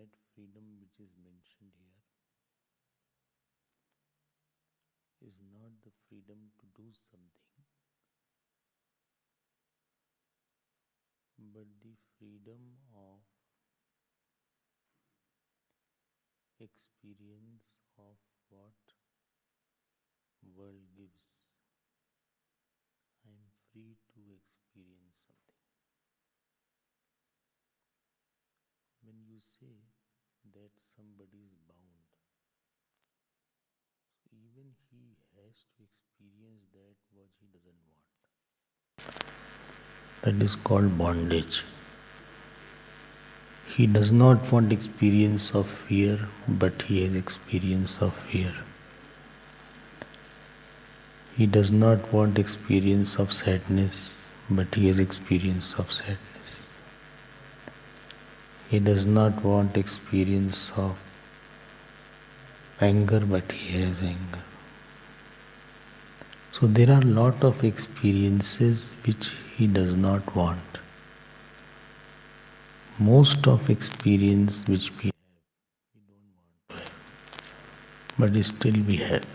that freedom which is mentioned here is not the freedom to do something, but the freedom of experience of what world gives. I am free to experience something. When you say that somebody is bound, so even he has to experience that what he doesn't want. That is called bondage. He does not want experience of fear, but he has experience of fear. He does not want experience of sadness, but he has experience of sadness. He does not want experience of anger, but he has anger. So there are a lot of experiences which he does not want. Most of experience which we have, we don't want to have, but still we have.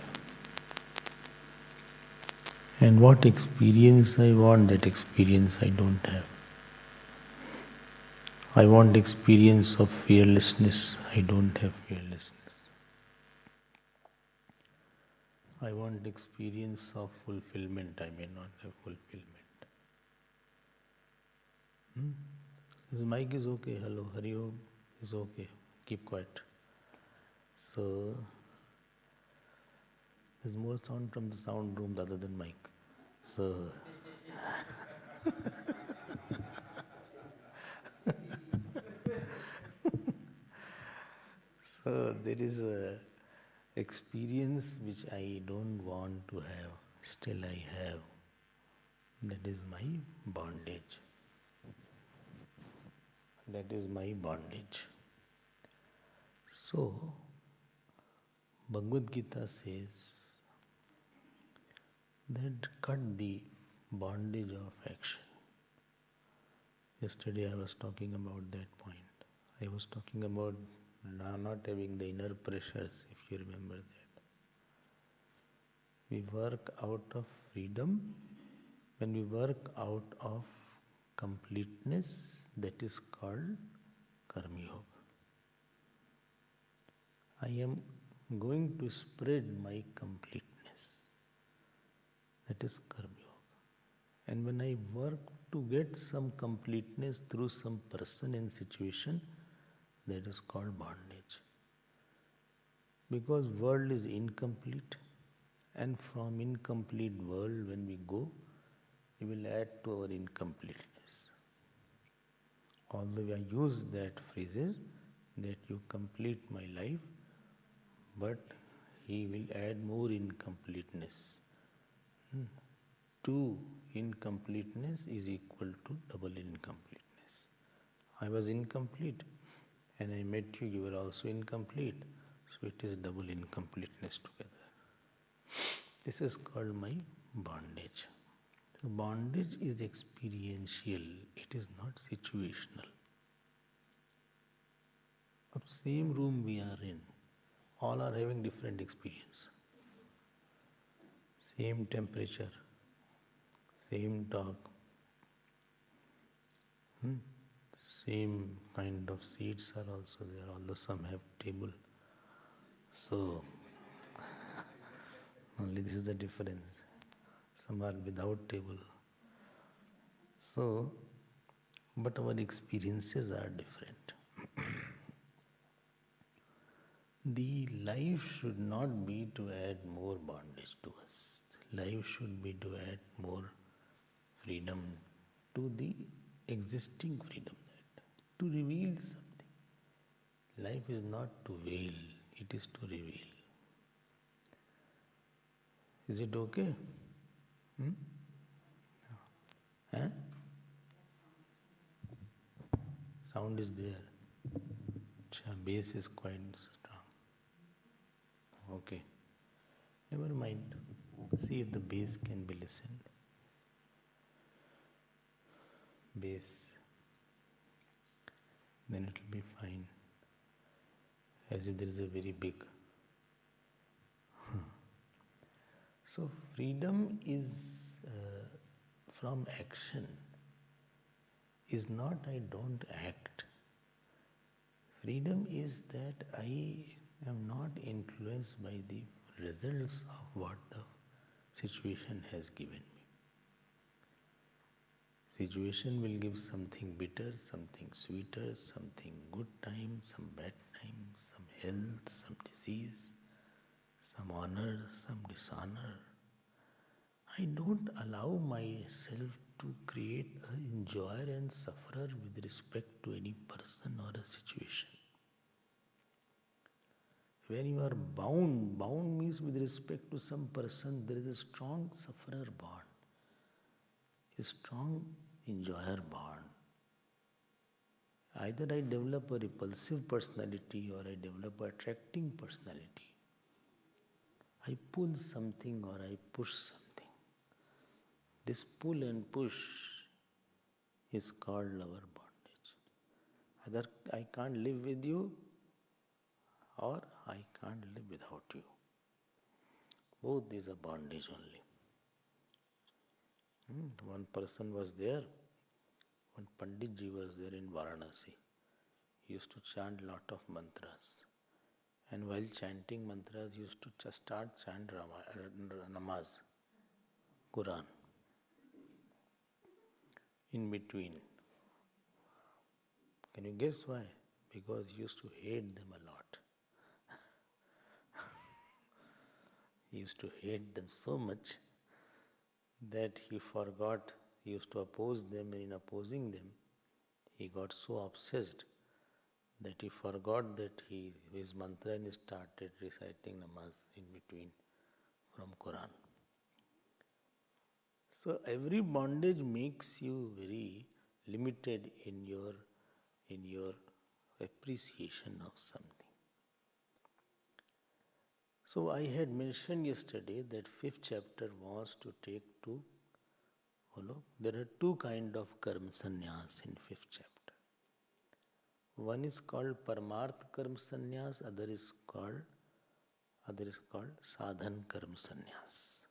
And what experience I want, that experience I don't have. I want experience of fearlessness, I don't have fearlessness. I want experience of fulfillment, I may not have fulfillment. This mic is okay, hello, Hari Om is okay, keep quiet. So, there's more sound from the sound room other than mic. So, there is a experience which I don't want to have, still I have. That is my bondage. That is my bondage. So, Bhagavad Gita says that cut the bondage of action. Yesterday I was talking about that point. I was talking about not having the inner pressures, if you remember that. We work out of freedom. When we work out of completeness, that is called Karma Yoga. I am going to spread my completeness. That is Karma Yoga. And when I work to get some completeness through some person and situation, that is called bondage. Because world is incomplete, and from incomplete world when we go, we will add to our incompleteness. Although I use that phrases that you complete my life, but he will add more incompleteness. 2 incompleteness is equal to double incompleteness. I was incomplete and I met you, you were also incomplete. So it is double incompleteness together. This is called my bondage. So bondage is experiential, it is not situational. Of same room we are in, all are having different experience. Same temperature, same talk, same kind of seats are also there, although some have table. So, only this is the difference. Some are without table. So, but our experiences are different. The life should not be to add more bondage to us. Life should be to add more freedom to the existing freedom, to reveal something. Life is not to veil, it is to reveal. Is it okay? Huh? Sound is there. Bass is quite strong. Okay. Never mind. See if the bass can be listened. Bass. Then it will be fine. as if there is a very big. So freedom is from action, is not I don't act. Freedom is that I am not influenced by the results of what the situation has given me. Situation will give something bitter, something sweeter, something good time, some bad time, some health, some disease, some honor, some dishonor. I don't allow myself to create an enjoyer and sufferer with respect to any person or a situation. When you are bound means with respect to some person, there is a strong sufferer bond, a strong enjoyer bond. Either I develop a repulsive personality or I develop an attracting personality. I pull something or I push something. This pull and push is called our bondage. Either I can't live with you or I can't live without you. Both is a bondage only. One person was there, one Panditji was there in Varanasi. He used to chant lot of mantras. And while chanting mantras, he used to just start chant namaz, Quran. In between. Can you guess why? Because he used to hate them a lot. He used to hate them so much that he forgot, he used to oppose them, and in opposing them, he got so obsessed that he forgot that his mantra and he started reciting namaz in between from Quran. So every bondage makes you very limited in your appreciation of something. So I had mentioned yesterday that fifth chapter wants to take to follow. There are two kind of karma sannyas in fifth chapter. One is called Paramarth karma sannyas, other is called sadhan karma sannyas.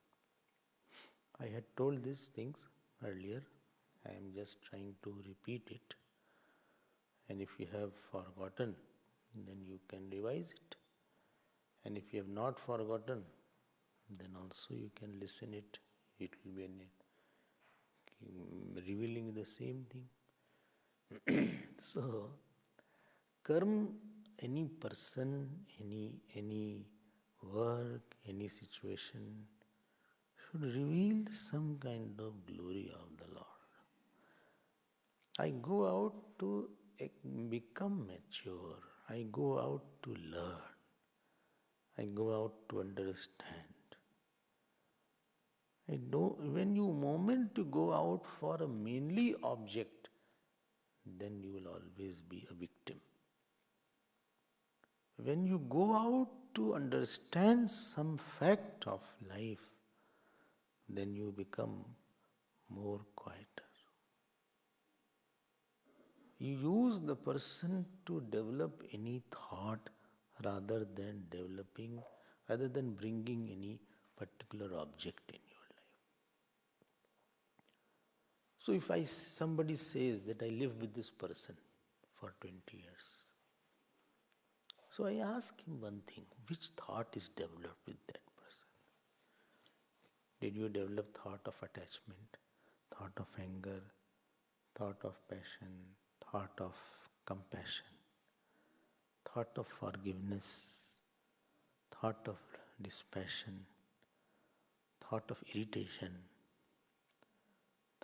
I had told these things earlier. I am just trying to repeat it. And if you have forgotten, then you can revise it. And if you have not forgotten, then also you can listen it. It will be revealing the same thing. So, karma, any person, any work, any situation should reveal some kind of glory of the Lord. I go out to become mature. I go out to learn. I go out to understand. When you moment to go out for a mainly object, then you will always be a victim. When you go out to understand some fact of life, then you become more quieter. You use the person to develop any thought rather than bringing any particular object in your life. So if somebody says that I live with this person for 20 years, so I ask him one thing, which thought is developed with that person? Did you develop thought of attachment, thought of anger, thought of passion, thought of compassion, thought of forgiveness, thought of dispassion, thought of irritation,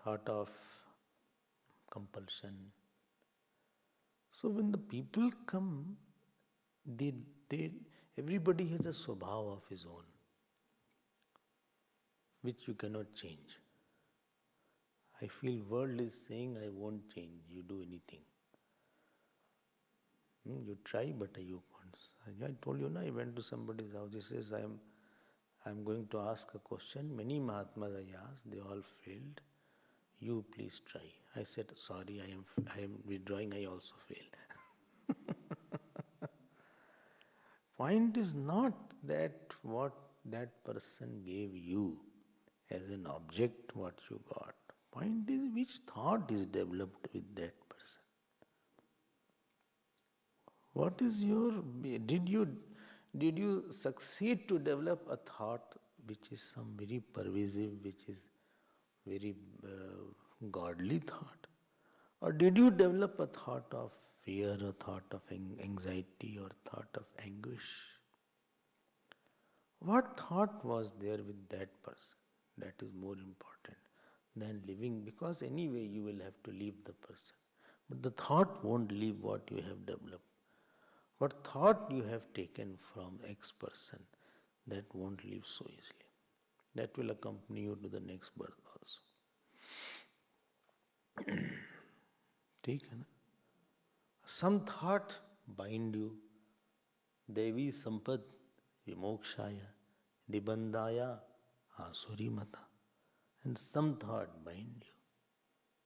thought of compulsion? So when the people come, everybody has a swabhava of his own, which you cannot change. I feel world is saying, I won't change, you do anything. You try, but you won't. I told you, I went to somebody's house. He says, I'm going to ask a question. Many Mahatmas I asked, they all failed. You please try. I said, sorry, I am withdrawing, I also failed. point is not that what that person gave you as an object, what you got. Point is which thought is developed with that person. What is your, did you succeed to develop a thought which is some very pervasive, which is very godly thought? Or did you develop a thought of fear, a thought of anxiety, or thought of anguish? What thought was there with that person? That is more important than living, because anyway you will have to leave the person. But the thought won't leave what you have developed. What thought you have taken from X person, that won't leave so easily. That will accompany you to the next birth also. ठीक है ना? Some thought bind you. Devi sampad vimokshaya dibandaya asuri mata. And some thought bind you.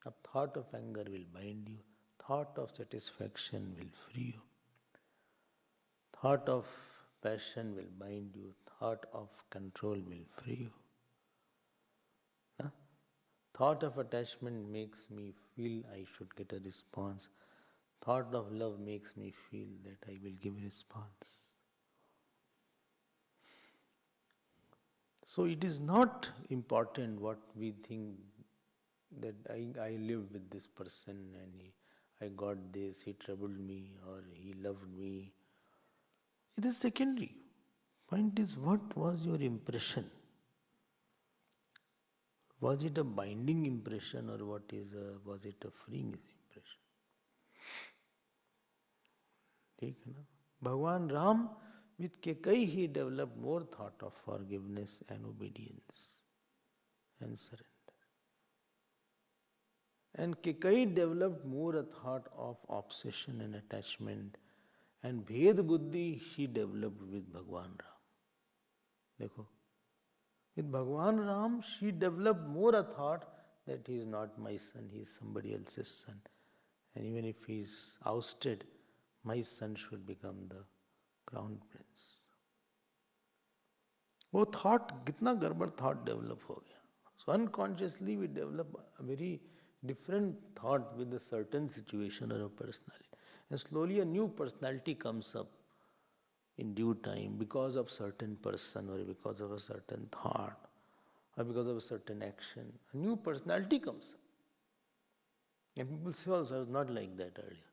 A thought of anger will bind you. Thought of satisfaction will free you. Thought of passion will bind you. Thought of control will free you. Huh? Thought of attachment makes me feel I should get a response. Thought of love makes me feel that I will give a response. So it is not important what we think that I lived with this person and I got this, he troubled me or he loved me. It is secondary. Point is, what was your impression? Was it a binding impression or was it a freeing impression? ठीक है ना? Bhagwan Ram, with Kekai, he developed more thought of forgiveness and obedience and surrender. And Kekai developed more a thought of obsession and attachment. And Bhed Buddhi she developed with Bhagwan Ram. देखो, with Bhagwan Ram she developed more a thought that he is not my son, he is somebody else's son. And even if he is ousted, my son should become the crown prince. वो thought, कितना गड़बड़ thought develop हो गया. So unconsciously we develop a very different thought with a certain situation or a personality. And slowly a new personality comes up in due time because of certain person or because of a certain thought or because of a certain action. A new personality comes up. And people say also, I was not like that earlier.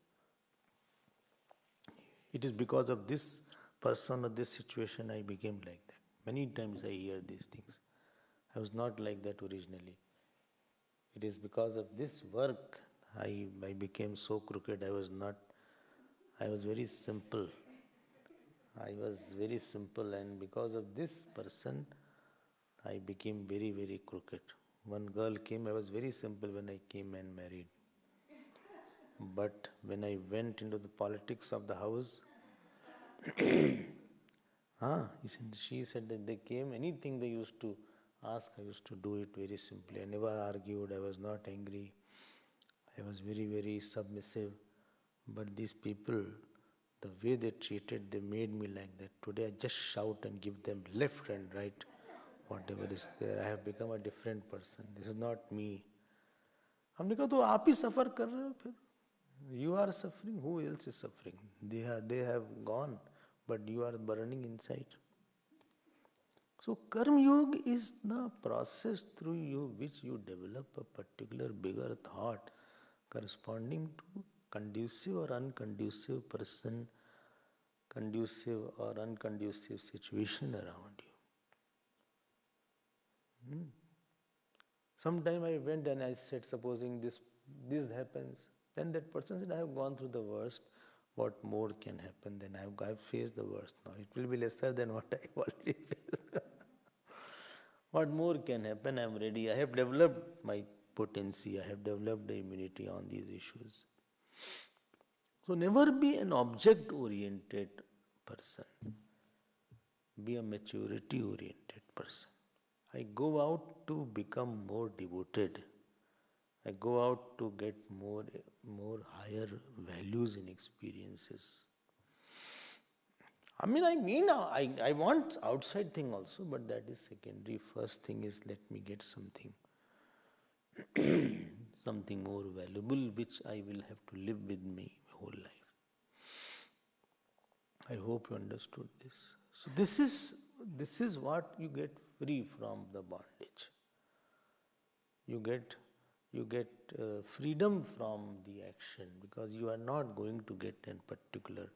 It is because of this person or this situation I became like that. Many times I hear these things. I was not like that originally. It is because of this work I became so crooked. I was very simple. I was very simple, and because of this person I became very, very crooked. One girl came, I was very simple when I came and married. But when I went into the politics of the house, she said that they came, anything they used to ask, I used to do it very simply. I never argued, I was not angry. I was very, very submissive. But these people, the way they treated, they made me like that. Today I just shout and give them left and right, whatever is there. I have become a different person. This is not me. हमने कहा तो आप ही सफ़र कर रहे हो फिर. You are suffering, who else is suffering? They have gone, but you are burning inside. So Karma Yoga is the process through which you develop a particular bigger thought corresponding to conducive or unconducive person, conducive or unconducive situation around you. Sometime I went and I said, supposing this happens, then that person said, I have gone through the worst. What more can happen? Then I have faced the worst. Now it will be lesser than what I have already faced. What more can happen? I am ready. I have developed my potency. I have developed the immunity on these issues. So never be an object-oriented person. Be a maturity-oriented person. I go out to become more devoted. I go out to get more higher values in experiences. I want outside thing also, but that is secondary. First thing is let me get something, something more valuable, which I will have to live with me whole life. I hope you understood this. So this is what you get free from the bondage. You get freedom from the action, because you are not going to get a particular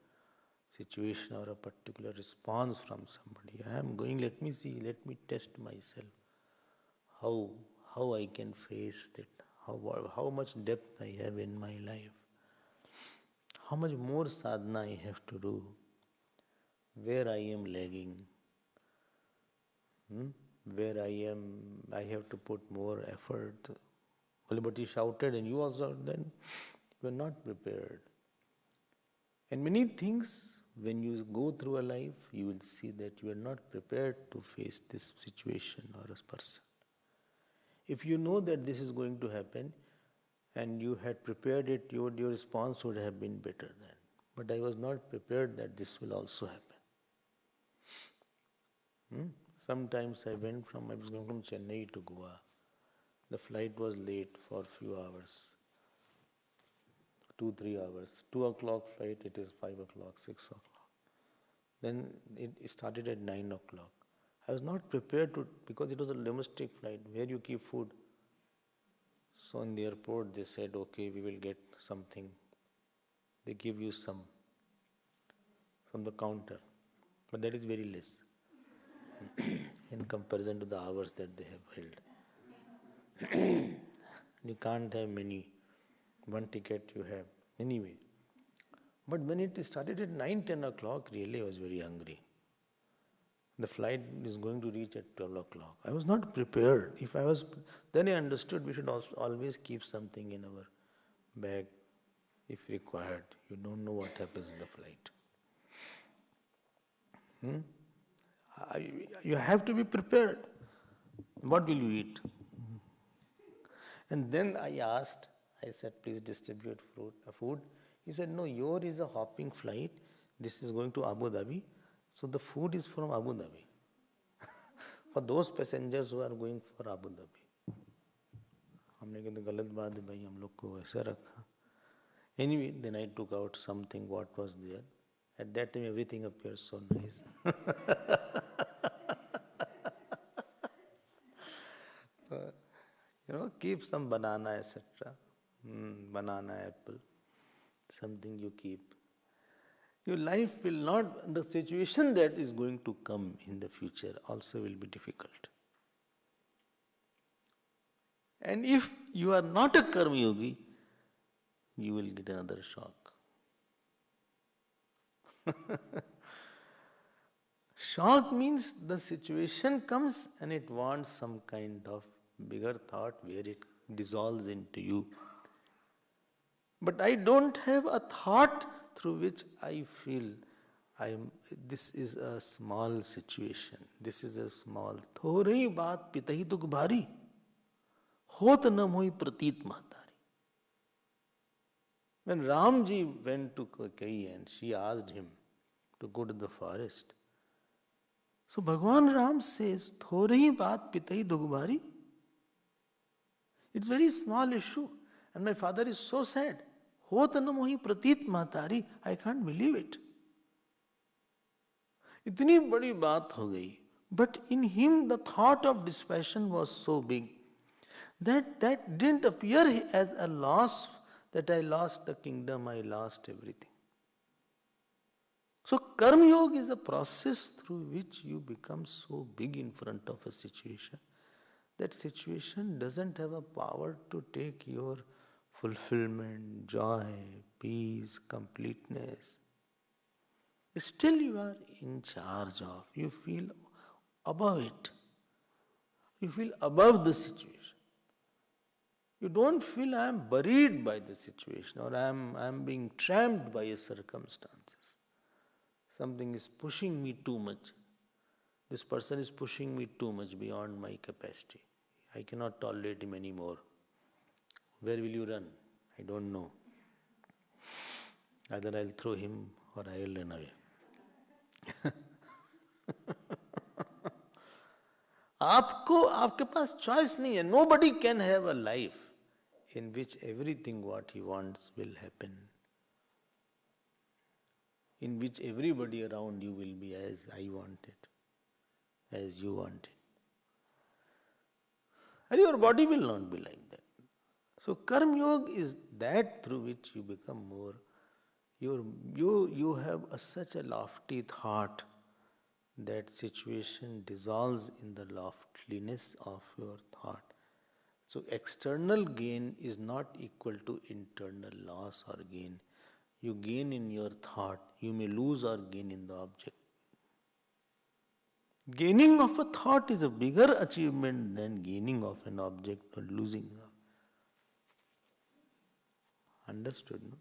situation or a particular response from somebody. I am going, let me see, let me test myself, how I can face that, how much depth I have in my life, how much more sadhana I have to do, where I am lagging, where I have to put more effort. But he shouted, and you also, then you are not prepared. And many things, when you go through a life, you will see that you are not prepared to face this situation or a person. If you know that this is going to happen and you had prepared it, your response would have been better then. But I was not prepared that this will also happen. Sometimes I was going from Chennai to Goa. The flight was late for a few hours. 2-3 hours. 2 o'clock flight, it is 5 o'clock, 6 o'clock. Then it started at 9 o'clock. I was not prepared to, because it was a domestic flight where you keep food. So in the airport they said, okay, we will get something. They give you some from the counter. But that is very less in comparison to the hours that they have held. You can't have many. One ticket you have. Anyway. But when it started at 9-10 o'clock, really I was very hungry. The flight is going to reach at 12 o'clock. I was not prepared. Then I understood we should also always keep something in our bag if required. You don't know what happens in the flight. You have to be prepared. What will you eat? And then I said, please distribute food. He said, no, yours is a hopping flight. This is going to Abu Dhabi. So the food is from Abu Dhabi. For those passengers who are going for Abu Dhabi. हमने कहा गलत बात है भाई, हम लोग को ऐसा रखा. Anyway, then I took out something what was there. At that time everything appeared so nice. Keep some banana, etc. Banana, apple, something you keep. Your life will not, the situation that is going to come in the future also will be difficult. And if you are not a karma yogi, you will get another shock. Shock means the situation comes and it wants some kind of bigger thought where it dissolves into you. But I don't have a thought through which I feel this is a small situation. This is a small. Thorai baat pitahi dukh bhari. Hot na moi pratit mahtari. When Ramji went to Kaikeyi and she asked him to go to the forest. So Bhagwan Ram says, Thorai baat pitahi dukh bhari. It's a very small issue. And my father is so sad. Hot na mohi pratit mahtari. I can't believe it. Itni badi baat ho gayi. But in him the thought of dispassion was so big that didn't appear as a loss, that I lost the kingdom, I lost everything. So Karma Yoga is a process through which you become so big in front of a situation. That situation doesn't have a power to take your fulfillment, joy, peace, completeness. Still you are in charge of, you feel above it. You feel above the situation. You don't feel I am buried by the situation or I am being trapped by circumstances. Something is pushing me too much. This person is pushing me too much beyond my capacity. I cannot tolerate him anymore. Where will you run? I don't know. Either I'll throw him or I'll run away. आपको आपके पास choice नहीं है. Nobody can have a life in which everything what he wants will happen, in which everybody around you will be as I want it, as you want it. And your body will not be like that. So Karma Yoga is that through which you become more, you have such a lofty thought that situation dissolves in the loftiness of your thought. So external gain is not equal to internal loss or gain. You gain in your thought, you may lose or gain in the object. Gaining of a thought is a bigger achievement than gaining of an object or losing of. Understood, no?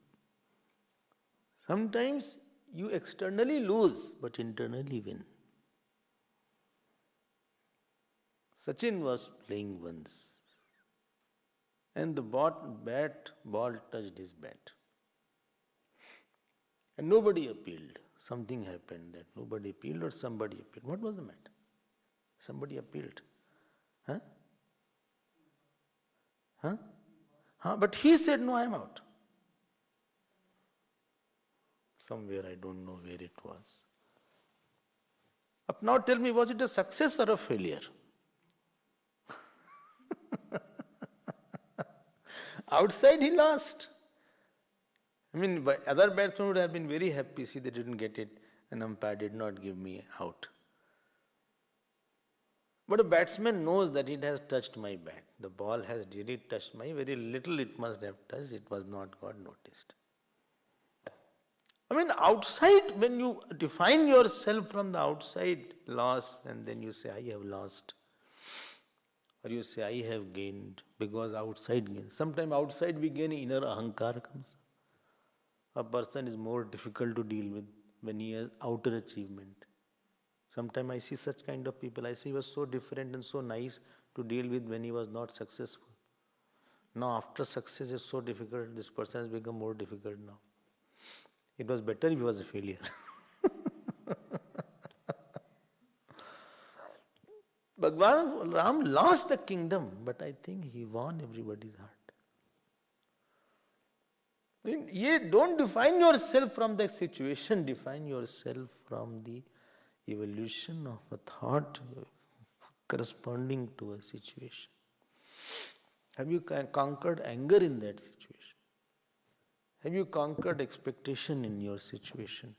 Sometimes you externally lose, but internally win. Sachin was playing once, and the ball touched his bat. And nobody appealed. Something happened that nobody appealed or somebody appealed. What was the matter? Somebody appealed. Huh? Huh? Huh? But he said, no, I am out. Somewhere, I don't know where it was. Up now tell me, was it a success or a failure? Outside he lost. I mean, other batsmen would have been very happy, see they didn't get it, an umpire did not give me out. But a batsman knows that it has touched my bat. The ball has really touched my, very little it must have touched, it was not got noticed. I mean, outside, when you define yourself from the outside loss, and then you say, I have lost. Or you say, I have gained, because outside gains. Sometimes outside we gain, inner ahankar comes. A person is more difficult to deal with when he has outer achievement. Sometimes I see such kind of people, I say he was so different and so nice to deal with when he was not successful. Now after success is so difficult, this person has become more difficult now. It was better if he was a failure. Bhagwan Ram lost the kingdom, but I think he won everybody's heart. Don't define yourself from the situation, define yourself from the evolution of a thought corresponding to a situation. Have you conquered anger in that situation? Have you conquered expectation in your situation?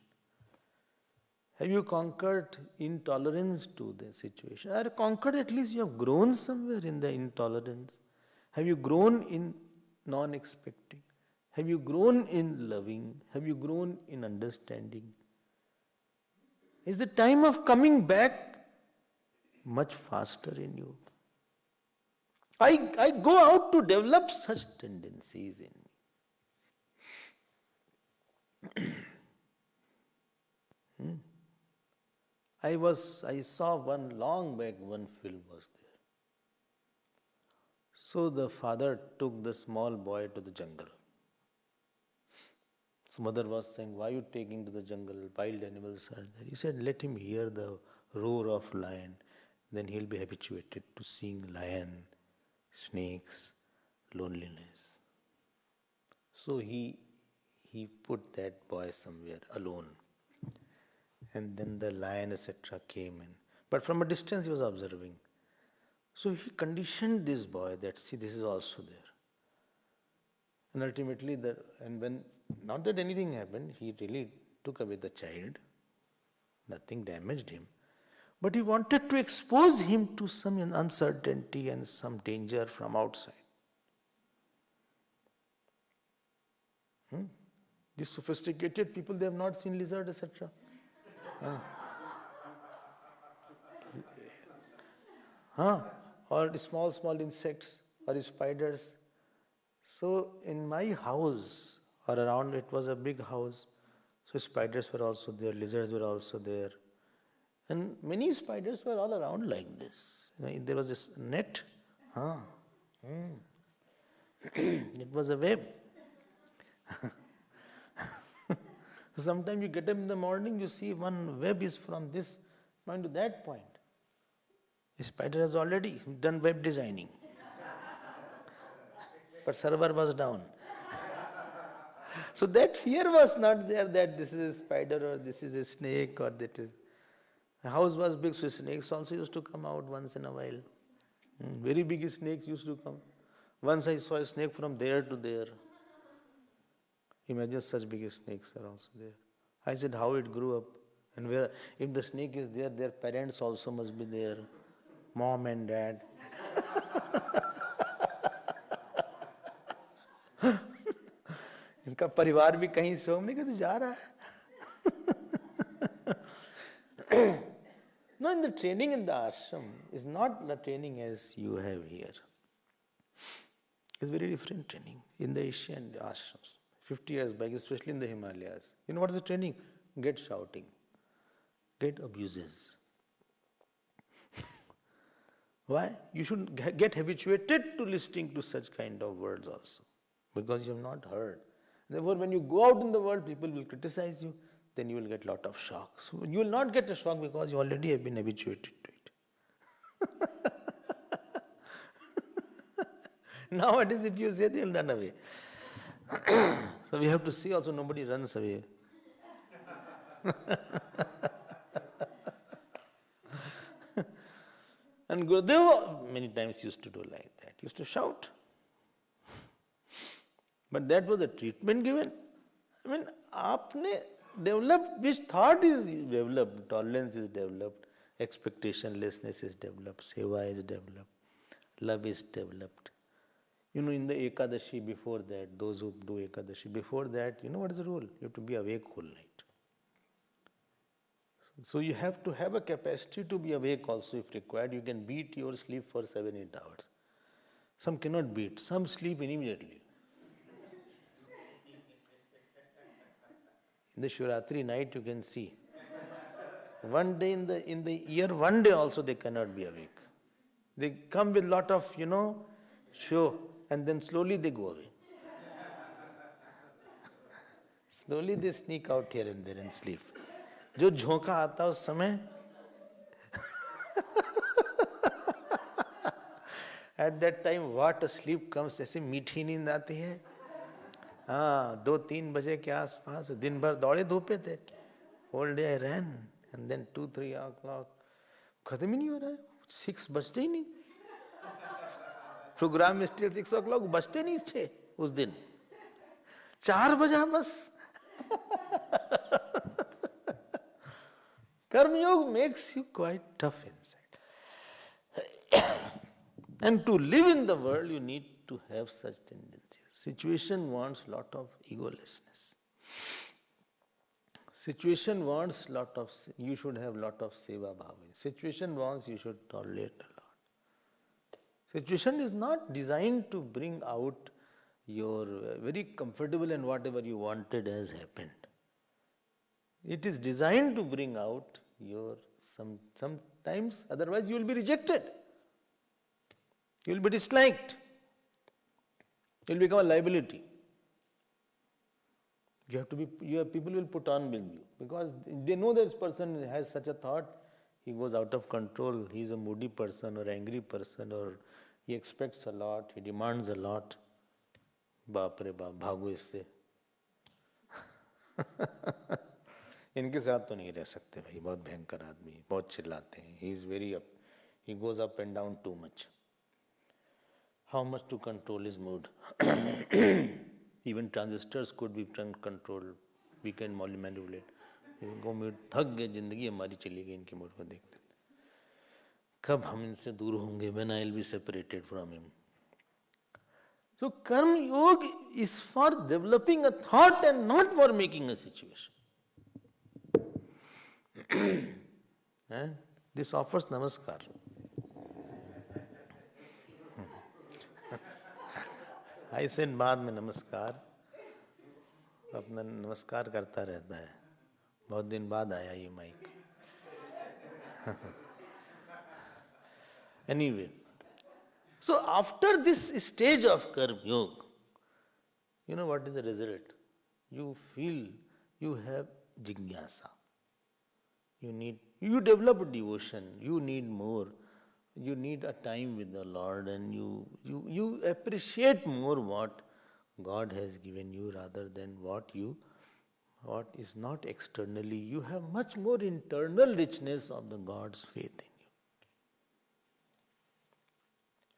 Have you conquered intolerance to the situation? Or conquered, at least you have grown somewhere in the intolerance. Have you grown in non-expecting? Have you grown in loving? Have you grown in understanding? Is the time of coming back much faster in you? I go out to develop such tendencies in me. I saw long back, one film was there. So the father took the small boy to the jungle. So mother was saying, why are you taking to the jungle? Wild animals are there. He said, let him hear the roar of lion. Then he'll be habituated to seeing lion, snakes, loneliness. So he put that boy somewhere alone. And then the lion, etc. came in. But from a distance he was observing. So he conditioned this boy that, see, this is also there. And ultimately, not that anything happened, he really took away the child. Nothing damaged him. But he wanted to expose him to some uncertainty and some danger from outside. These sophisticated people, they have not seen lizard, etc. Or small insects or spiders. So in my house or around, it was a big house. So spiders were also there, lizards were also there. And many spiders were all around like this. There was this net. It was a web. Sometimes you get up in the morning, you see one web is from this point to that point. The spider has already done web designing. But server was down. So that fear was not there that this is a spider or this is a snake or that is. The house was big, so snakes also used to come out once in a while. Very big snakes used to come. Once I saw a snake from there to there. Imagine such big snakes are also there. I said how it grew up. And where, if the snake is there, their parents also must be there. Mom and dad. इनका परिवार भी कहीं से हमने कहा जा रहा है. No, in the training in the ashram is not the training as you have here. It's very different training in the Asian ashrams. 50 years back, especially in the Himalayas. You know what is the training? Get shouting, get abuses. Why? You should get habituated to listening to such kind of words also, because you have not heard. Therefore, when you go out in the world, people will criticize you, then you will get lot of shock. So you will not get a shock because you already have been habituated to it. Nowadays, if you say, they will run away. So we have to see also nobody runs away. And Gurudev many times used to do like that, used to shout. But that was the treatment given. I mean, aapne developed, which thought is developed, tolerance is developed, expectationlessness is developed, seva is developed, love is developed. You know, in the Ekadashi before that, those who do Ekadashi, before that, you know what is the rule? You have to be awake whole night. So you have to have a capacity to be awake also if required. You can beat your sleep for 7-8 hours. Some cannot beat, some sleep immediately. In the Shivratri night you can see. One day in the year, one day also they cannot be awake. They come with lot of, show, and then slowly they go away. Slowly they sneak out here and there and sleep. जो झोंका आता उस समय at that time what a sleep comes, ऐसे मीठी नींद आती है. हाँ, 2-3 बजे के आसपास दिन भर दौड़े धूपे थे. Whole day I ran and then 2-3 o'clock खत्म ही नहीं हो रहा है. 6 बजते ही नहीं. प्रोग्राम स्टिल 6 o'clock बजते नहीं 6 उस दिन. 4 बजा बस. Karma Yoga makes you quite tough inside. And to live in the world, you need to have such tendencies. Situation wants lot of egolessness. Situation wants you should have lot of seva bhava. Situation wants you should tolerate a lot. Situation is not designed to bring out your very comfortable and whatever you wanted has happened. It is designed to bring out your sometimes, otherwise you will be rejected. You will be disliked. You will become a liability. People will put on with you because they know that this person has such a thought. He goes out of control. He is a moody person or angry person, or he expects a lot. He demands a lot. बाप रे बाप, भागो इससे. इनके साथ तो नहीं रह सकते भाई, बहुत भयंकर आदमी, बहुत चिल्लाते हैं. He goes up and down too much. How much to control his mood? Even transistors could be controlled. We can manipulate. इनको mood थक गए, जिंदगी हमारी चली गई इनके mood को देखते. कब हम इनसे दूर होंगे? When I will be separated from him. So Karma Yoga is for developing a thought and not for making a situation. And this offers namaskar. I said बाद में नमस्कार. अपना नमस्कार करता रहता है. बहुत दिन बाद आया ये mic. Anyway, so after this stage of Karma Yoga, you know what is the result? You feel you have jignasa. You develop devotion, you need more. You need a time with the Lord, and you appreciate more what God has given you rather than what is not externally. You have much more internal richness of the God's faith in you.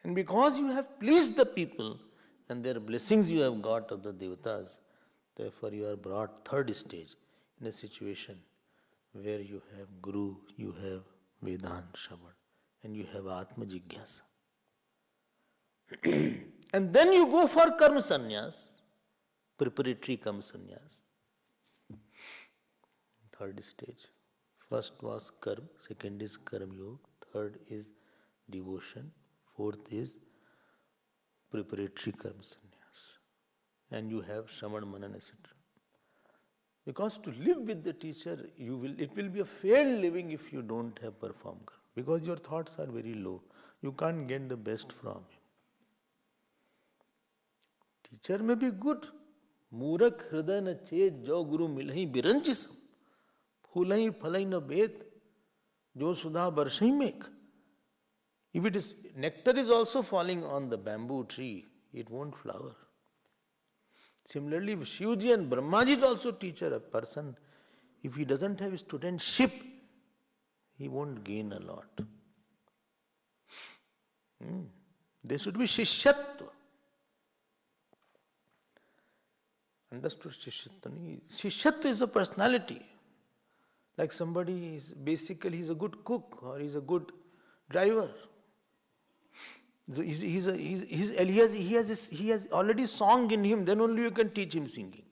And because you have pleased the people and their blessings you have got of the devatas, therefore you are brought third stage in a situation where you have Guru, you have Vedant Shravan, and you have Atma Jigyasa. And then you go for Karma Sannyas, preparatory Karma Sannyas. Third stage. First was Karma, second is Karma Yoga, third is devotion, fourth is preparatory Karma Sannyas. And you have Shravan, Manan, etc. Because to live with the teacher, it will be a failed living if you don't have performed karma. Because your thoughts are very low. You can't get the best from him. Teacher may be good. Murak hriday na chet jo guru milhi biranchisam. Phulai phalai na bet jo sudha barshai mek. If it is, nectar is also falling on the bamboo tree, it won't flower. Similarly, Shivji and Brahmaji is also teacher. A person, if he doesn't have studentship, he won't gain a lot. There should be Shishyatva. Understood Shishyatva? Shishyatva is a personality. Like somebody is basically, he's a good cook or he's a good driver. He has already song in him, then only you can teach him singing.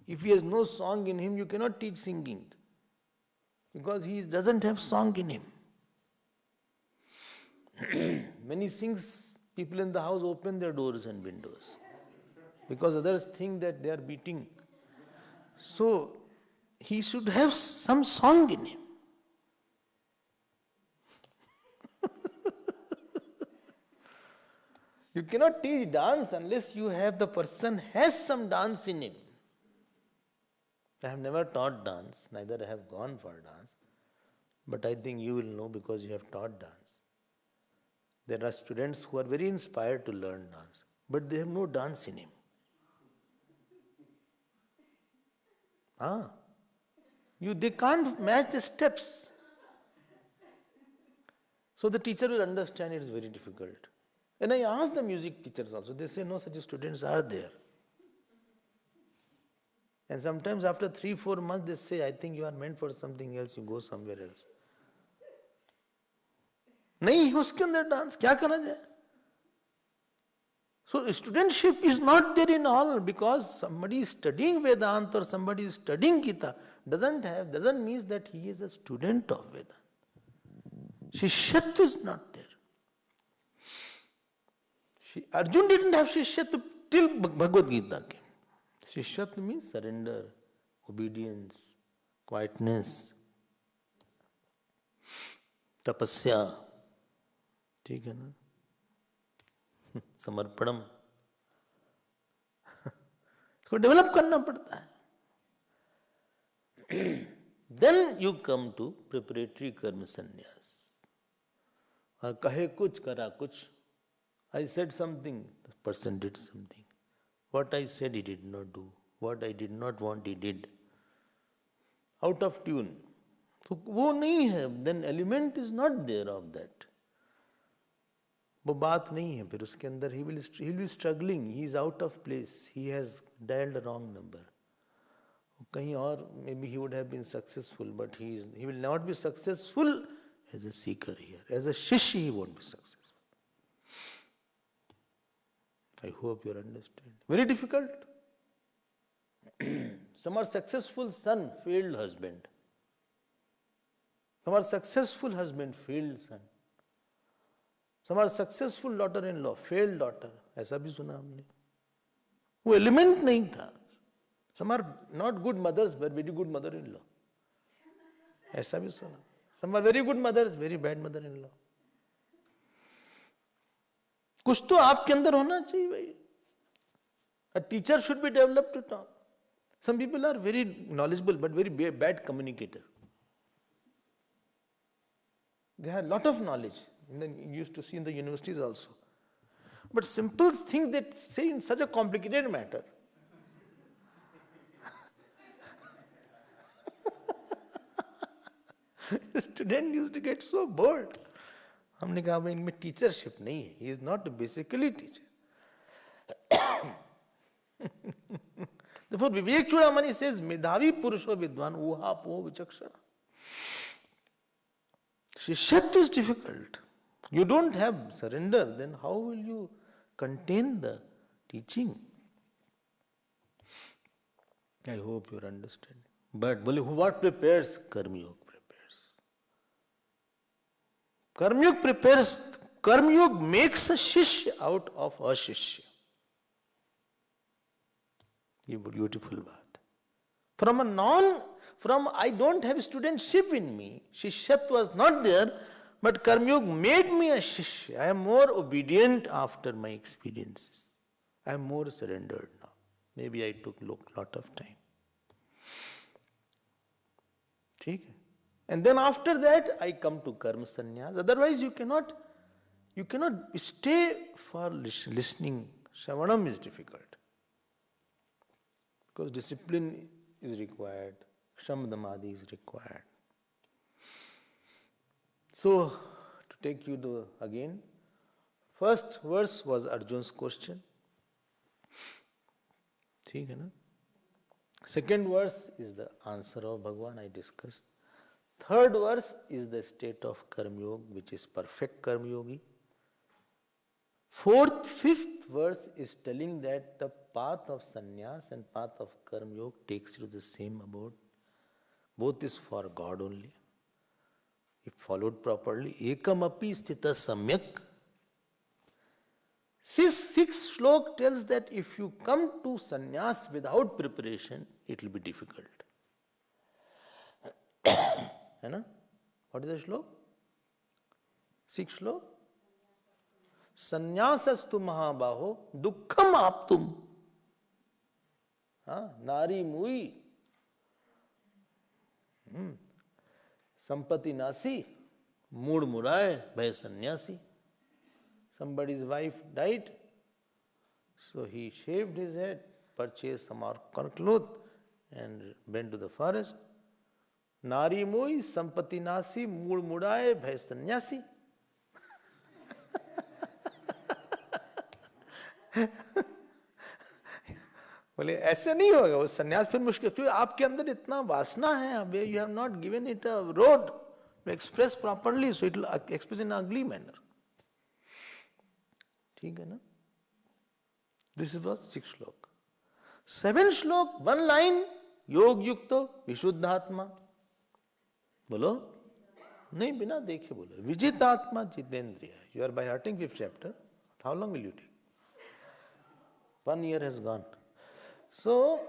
If he has no song in him, you cannot teach singing. Because he doesn't have song in him. When he sings, people in the house open their doors and windows. Because others think that they are beating. So, he should have some song in him. You cannot teach dance unless you have the person has some dance in him. I have never taught dance, neither I have gone for dance. But I think you will know because you have taught dance. There are students who are very inspired to learn dance, but they have no dance in him. They can't match the steps. So the teacher will understand it is very difficult. And I ask the music teachers also, they say no such students are there. And sometimes after 3-4 months they say, I think you are meant for something else, you go somewhere else. नहीं उसके अंदर dance क्या करा जाए? So studentship is not there in all because somebody is studying Vedanta or somebody is studying Gita doesn't mean that he is a student of Vedanta. Shishyatva is not there. Arjun didn't have Shishyatva till Bhagavad Gita came. Shishyatva means surrender, obedience, quietness, tapasya. ठीक है ना? समर्पणम. इसको develop करना पड़ता है. Then you come to preparatory karma sannyas. और कहे कुछ करा कुछ. I said something, the person did something. What I said he did not do. What I did not want he did. Out of tune. तो वो नहीं है. Then element is not there of that. वो बात नहीं है. फिर उसके अंदर he will be struggling. He is out of place. He has dialed a wrong number. कहीं और maybe he would have been successful, but he will not be successful as a seeker here. As a shishya he won't be successful. I hope you understand. Very difficult. Some are successful son, failed husband. Some are successful husband, failed son. Some are successful daughter-in-law, failed daughter. ऐसा भी सुना हमने. वो element नहीं था. Some are not good mothers, but very good mother-in-law. ऐसा भी सुना. Some are very good mothers, very bad mother-in-law. कुछ तो आपके अंदर होना चाहिए भाई. A teacher should be developed to talk. Some people are very knowledgeable but very bad communicator. They have a lot of knowledge. You used to see in the universities also. But simple things they say in such a complicated matter. The student used to get so bored. हमने कहा भाई इनमें teachership नहीं है. He is not basically teacher. Therefore, Vivek Chudamani says, Medhavi Purusho Vidwan Uha Po Vichakshana. Shishyatva is difficult. You don't have surrender, then how will you contain the teaching? I hope you understand. But what prepares? Karma Yoga prepares. Karma Yoga prepares. Karma Yoga makes a shishya out of a shishya. ये beautiful बात. From I don't have studentship in me, Shishyat was not there, but Karma Yoga made me a Shishya. I am more obedient after my experiences. I am more surrendered now. Maybe I took a lot of time. ठीक है? And then after that, I come to Karma Sannyas. Otherwise, you cannot stay for listening. Shravanam is difficult. Because discipline is required. Shamdamadi is required. So, to take you to again, first verse was Arjun's question. ठीक है ना? Second verse is the answer of Bhagavan I discussed. Third verse is the state of Karma Yoga, which is perfect Karma Yogi. Fifth verse is telling that the path of sannyas and path of Karma Yoga takes you to the same abode. Both is for God only. If followed properly, ekam api sthita samyak. Sixth shlok tells that if you come to sannyas without preparation, it will be difficult. है ना? What is the shlok? Sixth shlok? Sannyaasastu mahabaho dukkham aptum. Nari mui. Sampati nasi. Mood muraye bhai sannyasi. Somebody's wife died. So he shaved his head, purchased some cloth and went to the forest. Nari mui, sampati nasi, mood muraye bhai sannyasi. बोले ऐसे नहीं होगा वो सन्यास फिर मुश्किल क्योंकि आपके अंदर इतना वासना है you have not given it a road to express properly so it will express in an ugly manner. ठीक है ना? This was 6th shlok. 7th shlok, one line, योग युक्तो विशुद्धात्मा. बोलो नहीं बिना देखे बोलो विजितात्मा जितेंद्रिय. You are by hearting 5th chapter. How long will you take? 1 year has gone. So,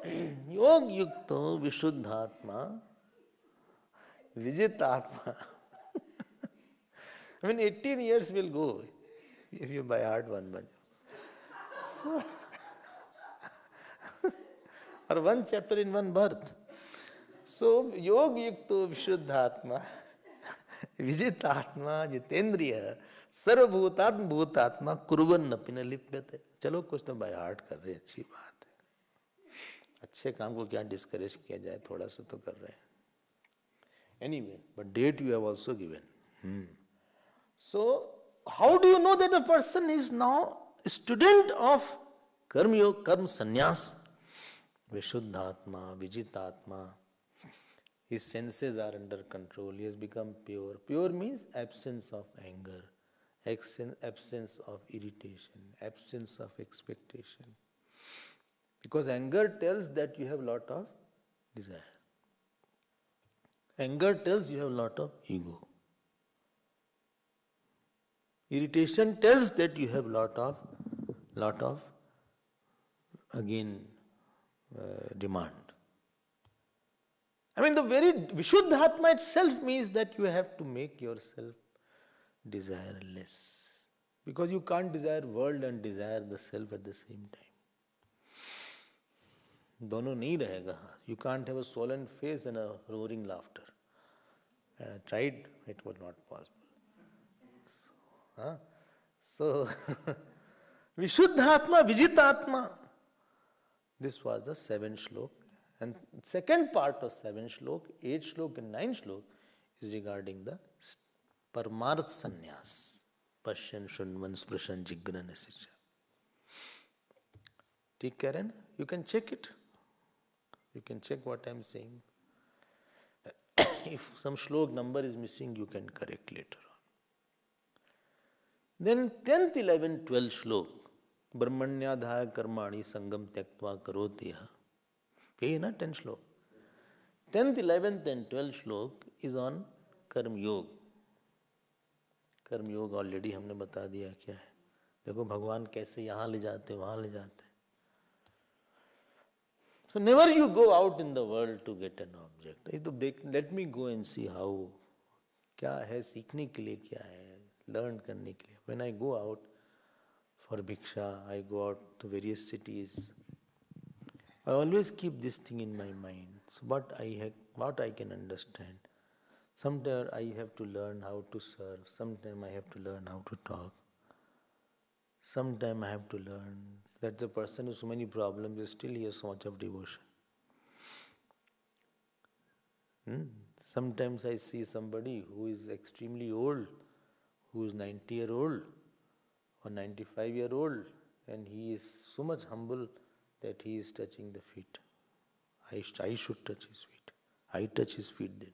Yog Yukto Vishuddhatma Vijitatma. I mean, 18 years will go if you by heart one bhajan. So, or 1 chapter in 1 birth. So, Yog Yukto Vishuddhatma Vijitatma Jitendriya सर्वभूतात्म भूतात्मा कुर्वन् अपि न लिप्यते. चलो कुछ तो by heart कर रहे हैं, अच्छी बात है. अच्छे काम को क्या डिस्करेज किया जाए, थोड़ा सा तो कर रहे हैं. Anyway, but date you have also given. So, how do you know that a person is now a student of Karma Yoga, Karma Sannyas? Vishuddhatma, Vijitatma. His senses are under control. He has become pure. Pure means absence of anger. Absence of irritation, absence of expectation. Because anger tells that you have lot of desire. Anger tells you have lot of ego. Irritation tells that you have lot of again demand. I mean the very Vishuddhatma itself means that you have to make yourself desireless. Because you can't desire world and desire the self at the same time. दोनों नहीं रहेगा. You can't have a solemn face and a roaring laughter. Tried, it was not possible. So, Vishuddhatma, Vijitatma. This was the 7th shlok. And second part of 7th shlok, 8th shlok and 9th shlok is regarding the Paramarth Sannyas. Pashyan, Shunvan, Sprishan, Jigran, etc. Take care, and you can check it. You can check what I am saying. If some shlok number is missing, you can correct later on. Then 10th, 11th, 12th shlok. Brahmanyadhaya karmani sangam tyaktva karoti. Pay na 10th shlok. 10th, 11th and 12th shlok is on कर्म योग. कर्म योग already हमने बता दिया क्या है. देखो भगवान कैसे यहाँ ले जाते वहाँ ले जाते. So never you go out in the world to get an object. Let me go and see how. क्या है सीखने के लिए क्या है, learn करने के लिए. When I go out for bhiksha, I go out to various cities. I always keep this thing in my mind. So what I can understand. Sometimes I have to learn how to serve. Sometimes I have to learn how to talk. Sometimes I have to learn that the person with so many problems is still has so much of devotion. Sometimes I see somebody who is extremely old, who is 90-year-old or 95-year-old, and he is so much humble that he is touching the feet. I should touch his feet. I touch his feet then.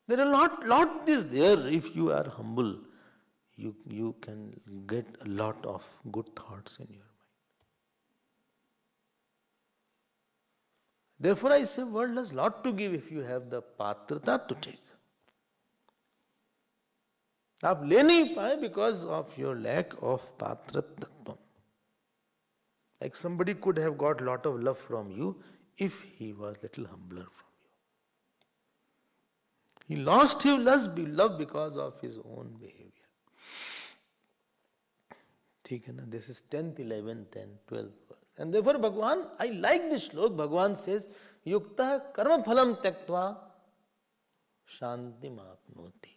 There are lot is there. If you are humble, you can get a lot of good thoughts in your mind. Therefore I say world has lot to give if you have the patrata to take. आप ले नहीं पाए because of your lack of patrattatvam. Like somebody could have got lot of love from you if he was little humbler from you. He lost his love because of his own behavior. ठीक है ना? This is 10th, 11th and 12th verse. And therefore Bhagavan, I like this shlok. Bhagavan says, Yukta karma phalam tyaktva shanti apnoti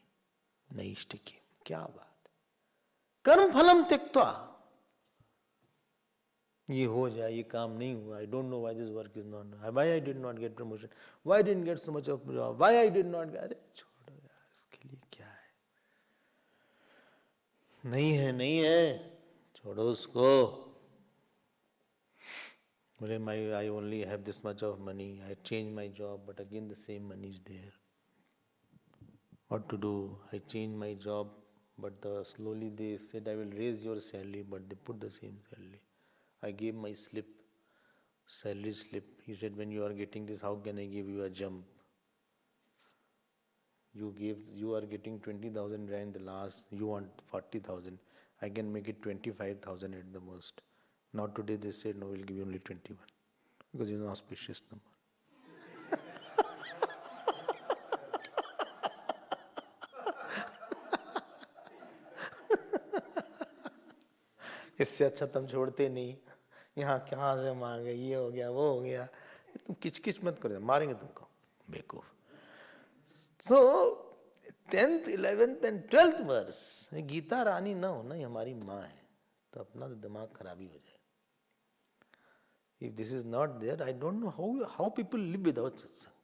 naishtikim. क्या बात. कर्म फलम त्यक्त्वा. ये हो जाए, ये काम नहीं हुआ. I don't know why this work is not done. Why I did not get promotion. Why I didn't get so much of job. Why I did not get. अरे छोड़ो यार, इसके लिए क्या है. नहीं है. छोड़ो उसको. बोले I only have this much of money. I changed my job, but again the same money is there. What to do? I changed my job, but slowly they said I will raise your salary, but they put the same salary. I gave my salary slip. He said, when you are getting this, how can I give you a jump? You are getting 20,000 rand the last, you want 40,000. I can make it 25,000 at the most. Now today they said, no, we'll give you only 21. Because it's an auspicious number. इससे अच्छा तुम छोड़ते नहीं. यहाँ कहाँ से मांग गए, ये हो गया, वो हो गया. तुम किचकिच मत करो, मारेंगे तुमको बेवकूफ. So 10th, 11th and 12th verse. Gita रानी ना हो ना, ये हमारी माँ है, तो अपना तो दिमाग खराबी हो जाए. If this is not there, I don't know how people live without satsang.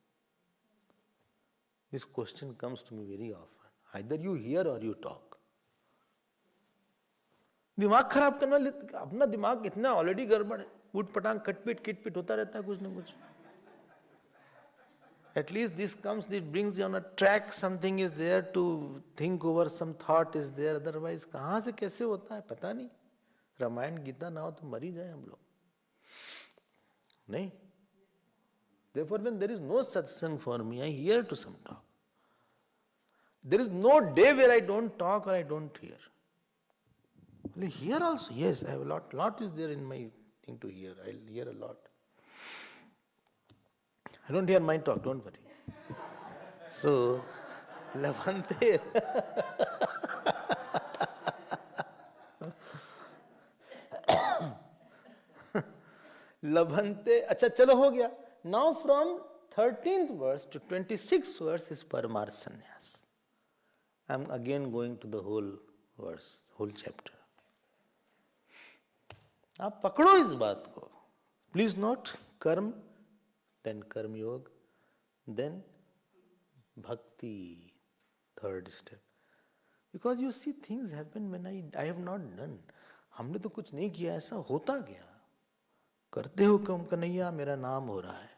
This question comes to me very often. Either you hear or you talk. दिमाग खराब करने वाले, अपना दिमाग इतना ऑलरेडी गड़बड़ है. उठ पटांग किटपिट होता रहता है कुछ ना कुछ. At least this brings you on a track. Something is there to think over, some thought is there. Otherwise कहाँ से कैसे होता है पता नहीं. रामायण गीता ना हो तो मर ही जाए हम लोग. नहीं. Therefore when there is no satsang for me, I hear to some talk. There is no day where I don't talk or I don't hear. Well, here also, yes, I have a lot is there in my thing to hear. I'll hear a lot. I don't hear my talk, don't worry. So, Lavante. लभंते, अच्छा चलो हो गया. Now from 13th verse to 26th verse is Paramar Sannyas. I'm again going to the whole verse, whole chapter. आप पकड़ो इस बात को. Please note, कर्म, then कर्म योग, then bhakti, third step. Because you see things happen when I have not done. हमने तो कुछ नहीं किया, ऐसा होता गया. करते हो कम कन्हैया, मेरा नाम हो रहा है.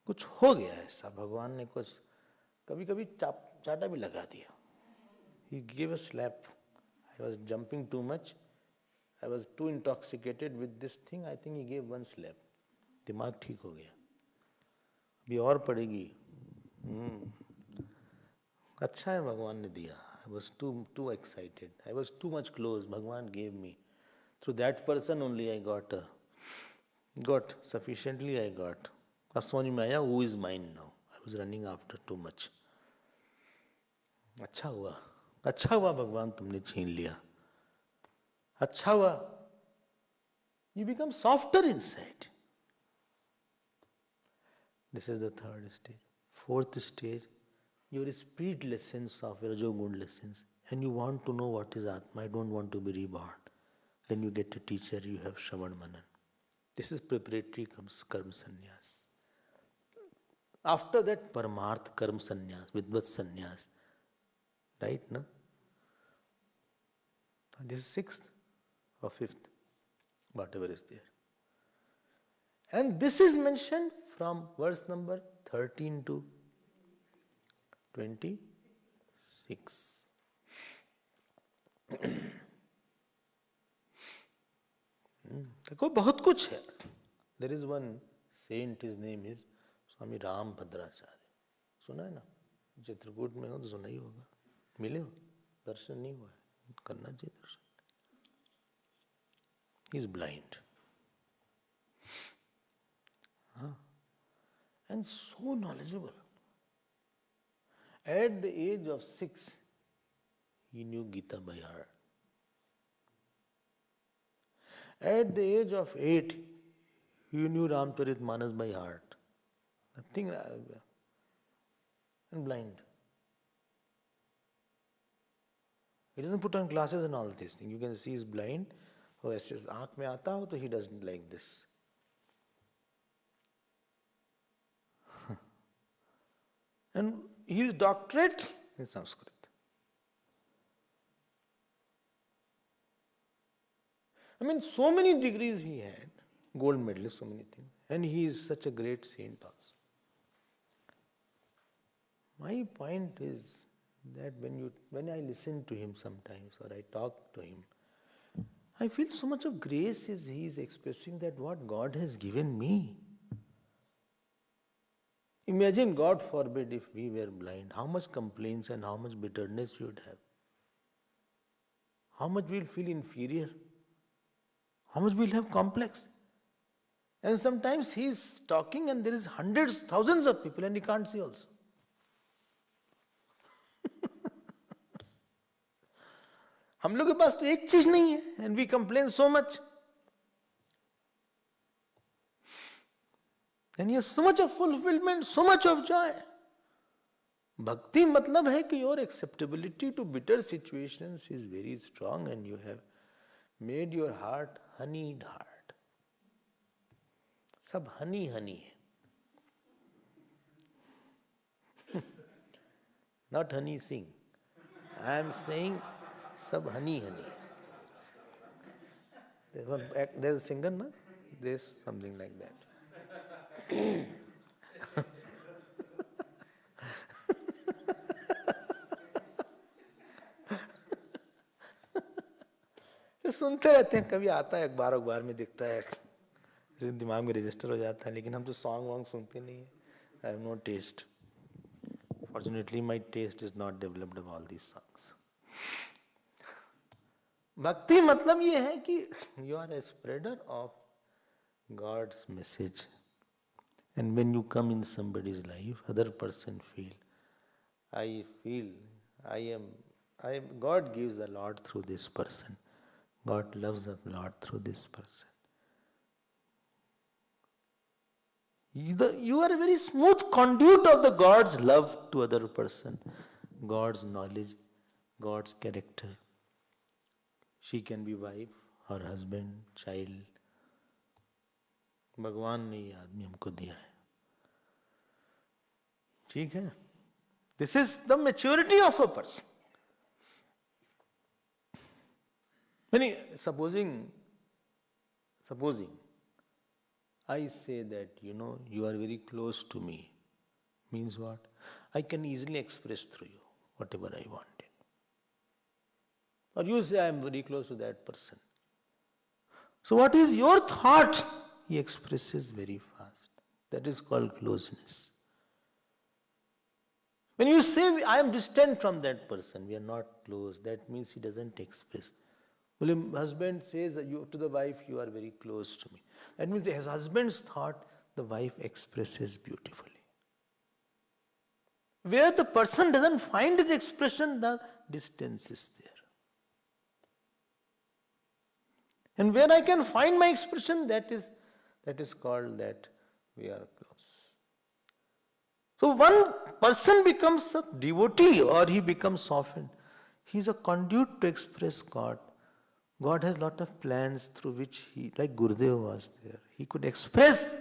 कुछ हो गया ऐसा, भगवान ने कुछ कभी कभी चाटा भी लगा दिया. He gave a slap. I was jumping too much. I was too intoxicated with this thing. I think he gave one slap. दिमाग ठीक हो गया. अभी और पड़ेगी. अच्छा है भगवान ने दिया. I was too excited. I was too much close. Bhagwan gave me. Through that person only I got sufficiently. I got. Of Chinmaya, who is mine now? I was running after too much. अच्छा हुआ भगवान तुमने छीन लिया. अच्छा हुआ. You become softer inside. This is the third stage. Fourth stage, your speed lessons of Rajogun lessons, and you want to know what is Atma. I don't want to be reborn. Then you get a teacher, you have Shravan Manan. This is preparatory comes Karma Sannyas. After that, Paramarth Karma Sannyas, Vidvat Sannyas. Right, no? This is sixth or fifth, whatever is there. And this is mentioned from verse number 13 to 26. देखो बहुत कुछ है. There is one saint, his name is स्वामी राम भद्राचार्य. सुना है ना? चित्रकूट में हो तो सुना ही होगा. मिले हो? दर्शन नहीं हुआ है, करना चाहिए दर्शन. He is blind. And so knowledgeable. At the age of 6, he knew Gita by heart. At the age of 8, he knew Ramcharitmanas by heart. Nothing, and blind. He doesn't put on glasses and all these things. You can see he's blind. Oh, ऐसे आँख में आता हो तो he doesn't like this. And his doctorate in Sanskrit. I mean, so many degrees he had, gold medalist, so many things. And he is such a great saint also. My point is that when I listen to him sometimes or I talk to him, I feel so much of grace he is expressing that what God has given me. Imagine, God forbid, if we were blind, how much complaints and how much bitterness we would have. How much we'll feel inferior. How much we'll have complex. And sometimes he's talking and there is hundreds, thousands of people and he can't see also. हम लोग के पास तो एक चीज नहीं है and we complain so much. And he has so much of fulfillment, so much of joy. Bhakti matlab hai ki your acceptability to bitter situations is very strong and you have made your heart honeyed heart. Sab honey hai. Not honey sing. I am saying sab honey. There's a singer, no? There's something like that. सुनते रहते हैं, कभी आता है अखबार में दिखता है, दिमाग में रजिस्टर हो जाता है, लेकिन हम तो सॉन्ग वॉन्ग सुनते नहीं है. I have no taste. Fortunately my taste is not developed of all these songs. भक्ति मतलब ये है कि you are a spreader of God's message. And when you come in somebody's life, other person feel, God gives a lot through this person. God loves a lot through this person. You are a very smooth conduit of the God's love to other person, God's knowledge, God's character. She can be wife, her husband, child. भगवान ने ये आदमी हमको दिया है. ठीक है? This is the maturity of a person. Supposing I say that, you are very close to me. Means what? I can easily express through you whatever I wanted. Or you say I am very close to that person. So what is your thought? He expresses very fast. That is called closeness. When you say I am distant from that person, we are not close, that means he doesn't express. Well, a husband says to the wife, you are very close to me. That means his husband's thought, the wife expresses beautifully. Where the person doesn't find his expression, the distance is there. And where I can find my expression, that is called that we are close. So one person becomes a devotee or he becomes softened. He is a conduit to express God. God has lot of plans through which like Gurudev was there. He could express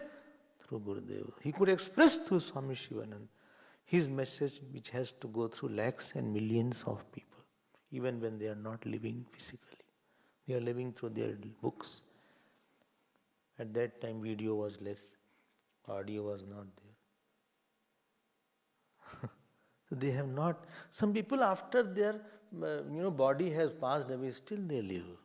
through Gurudev. He could express through Swami Shivananda. His message which has to go through lakhs and millions of people, even when they are not living physically. They are living through their books. At that time video was less, audio was not there. So they have not, some people after their body has passed away, still they live.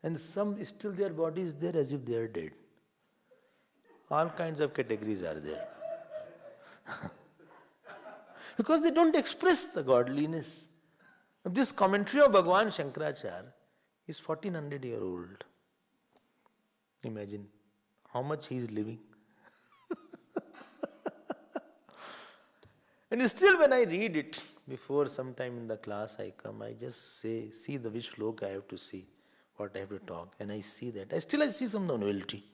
And some still their body is there as if they are dead. All kinds of categories are there. Because they don't express the godliness. This commentary of Bhagavan Shankaracharya is 1400 years old. Imagine how much he is living. And still when I read it, before sometime in the class I come, I just say, see the which sloka I have to see, what I have to talk. And I see that. I see some novelty.